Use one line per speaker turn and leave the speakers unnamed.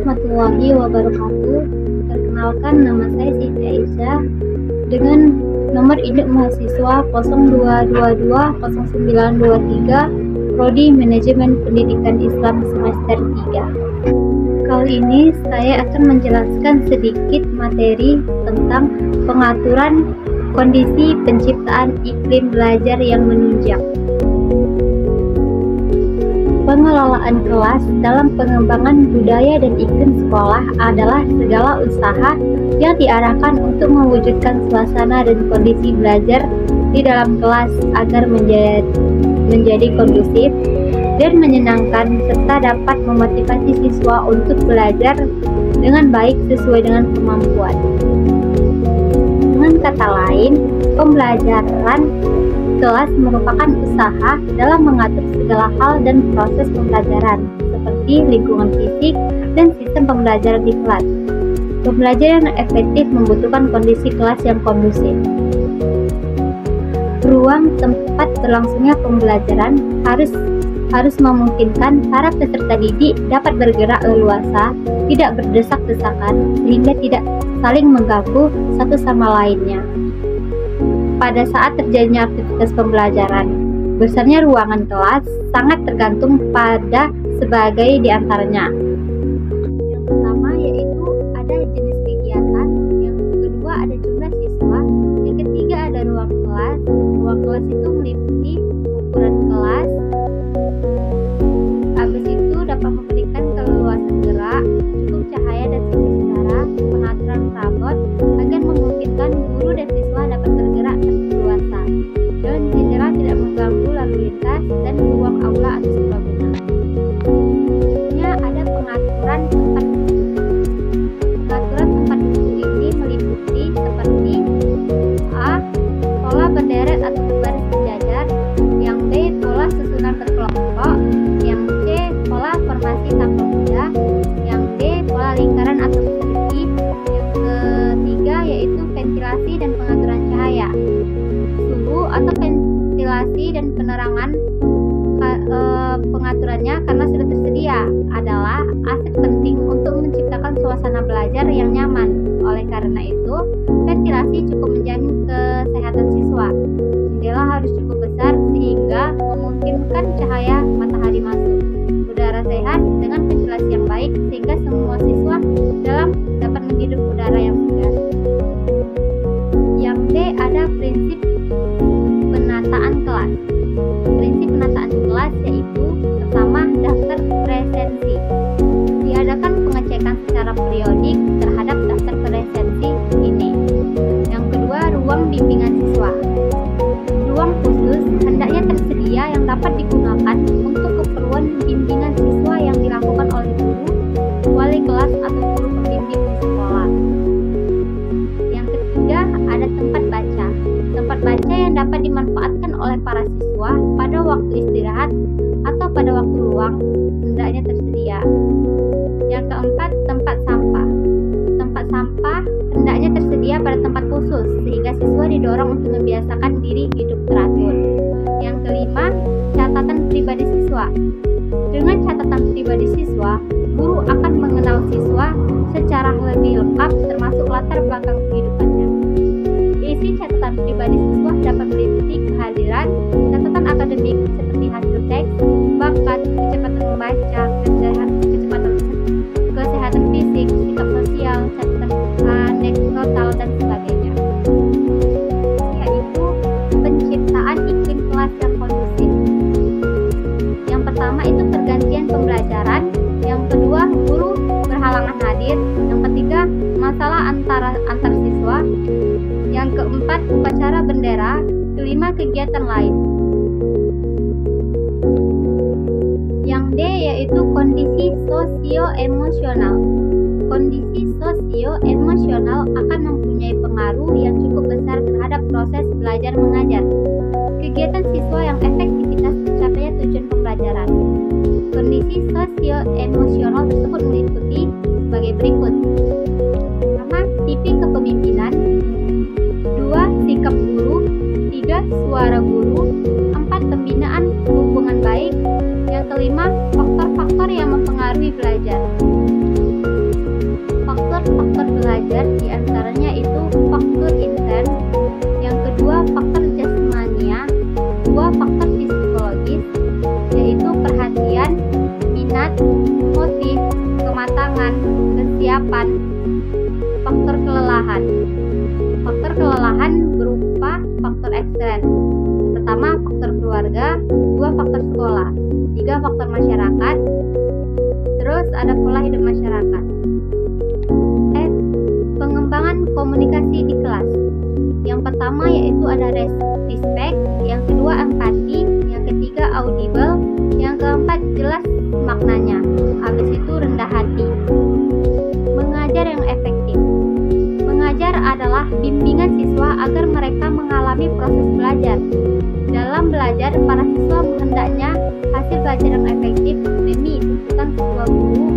warahmatullahi wabarakatuh. Perkenalkan, nama saya Siti Aisyah dengan nomor induk mahasiswa 02220923 Prodi Manajemen Pendidikan Islam semester 3. Kali ini saya akan menjelaskan sedikit materi tentang pengaturan kondisi penciptaan iklim belajar yang menunjang. Pengelolaan kelas dalam pengembangan budaya dan iklim sekolah adalah segala usaha yang diarahkan untuk mewujudkan suasana dan kondisi belajar di dalam kelas agar menjadi kondusif dan menyenangkan serta dapat memotivasi siswa untuk belajar dengan baik sesuai dengan kemampuan. Dengan kata lain, pembelajaran kelas merupakan usaha dalam mengatur segala hal dan proses pembelajaran, seperti lingkungan fisik dan sistem pembelajaran di kelas. Pembelajaran yang efektif membutuhkan kondisi kelas yang kondusif. Ruang tempat berlangsungnya pembelajaran harus memungkinkan para peserta didik dapat bergerak leluasa, tidak berdesak-desakan, sehingga tidak saling mengganggu satu sama lainnya. Pada saat terjadinya aktivitas pembelajaran, besarnya ruangan kelas sangat tergantung pada sebagai diantaranya. Yang pertama yaitu ada jenis kegiatan, yang kedua ada jumlah siswa, yang ketiga ada ruang kelas. Ruang kelas itu meliputi ukuran kelas, habis itu dapat memberikan keleluasan gerak, cukup cahaya dan sinar udara, pengaturan perabot agar memungkinkan guru dan siswa dapat bergerak leluasa, dan jendela tidak mengganggu lalu lintas, dan ruang aula atau serbaguna. Selanjutnya ada pengaturan tempat duduk. Pengaturan tempat duduk ini meliputi seperti A. Pola berderet atau berbaris sejajar, yang B. Pola susunan berkelompok, yang C. Pola formasi taplok kuda, yang D. Pola lingkaran atau persegi, yang ketiga yaitu ventilasi dan pengaturan cahaya. Suhu atau ventilasi dan penerangan pengaturannya karena sudah tersedia adalah aset penting untuk menciptakan suasana belajar yang nyaman. Oleh karena itu, ventilasi cukup menjamin kesehatan siswa. Jendela harus cukup besar sehingga memungkinkan cahaya matahari masuk. Udara sehat dengan ventilasi yang baik sehingga semua siswa dapat menghirup udara yang segar. Yang D ada prinsip penataan kelas. Prinsip penataan kelas yaitu pertama, daftar presensi. Diadakan pengecekan secara periodik terhadap daftar presensi ini. Yang kedua, ruang bimbingan siswa. Ruang khusus hendaknya tersedia yang dapat digunakan untuk keperluan bimbingan siswa yang dilakukan oleh guru, wali kelas atau guru pembimbing di sekolah. Yang ketiga, ada tempat baca. Tempat baca yang dapat dimanfaatkan oleh para siswa pada waktu istirahat atau pada waktu luang hendaknya tersedia. Yang keempat, tempat sampah. Tempat sampah hendaknya tersedia pada tempat khusus sehingga siswa didorong untuk membiasakan diri hidup teratur. Yang kelima, catatan pribadi siswa. Dengan catatan pribadi siswa, guru akan mengenal siswa secara lebih lengkap termasuk latar belakang kehidupannya. Isi catatan pribadi siswa dapat meliputi kehadiran, catatan akademik seperti hasil teks, bakat, kecepatan membaca, kesehatan fisik, sikap sosial, catatan anekdotal dan sebagainya. Yaitu penciptaan iklim kelas yang kondusif. Yang pertama itu pergantian pembelajaran, yang kedua guru berhalangan hadir, yang ketiga masalah antar siswa, yang keempat upacara bendera, kelima kegiatan lain. Yang D yaitu kondisi sosio-emosional. Kondisi sosio-emosional akan mempunyai pengaruh yang cukup besar terhadap proses belajar mengajar. Kegiatan siswa yang efektivitas tercapainya tujuan pembelajaran. Kondisi sosio-emosional tersebut meliputi sebagai berikut. Pertama, tipe kepemimpinan. 2. Sikap guru. 3. Suara guru. 4. Pembinaan hubungan baik. Yang kelima, faktor-faktor yang mempengaruhi belajar. pertamanya itu faktor intern, yang kedua faktor jasmania, dua faktor psikologis, yaitu perhatian, minat, motif, kematangan, kesiapan. Faktor kelelahan. Faktor kelelahan berupa faktor ekstern. Yang pertama faktor keluarga, dua faktor sekolah, tiga faktor masyarakat, terus ada pola hidup masyarakat. Pengembangan komunikasi di kelas. Yang pertama yaitu ada respect, yang kedua empati, yang ketiga audible, yang keempat jelas maknanya, habis itu rendah hati. Mengajar yang efektif. Mengajar adalah bimbingan siswa agar mereka mengalami proses belajar. Dalam belajar, para siswa hendaknya hasil belajar yang efektif demi tuntutan sebuah guru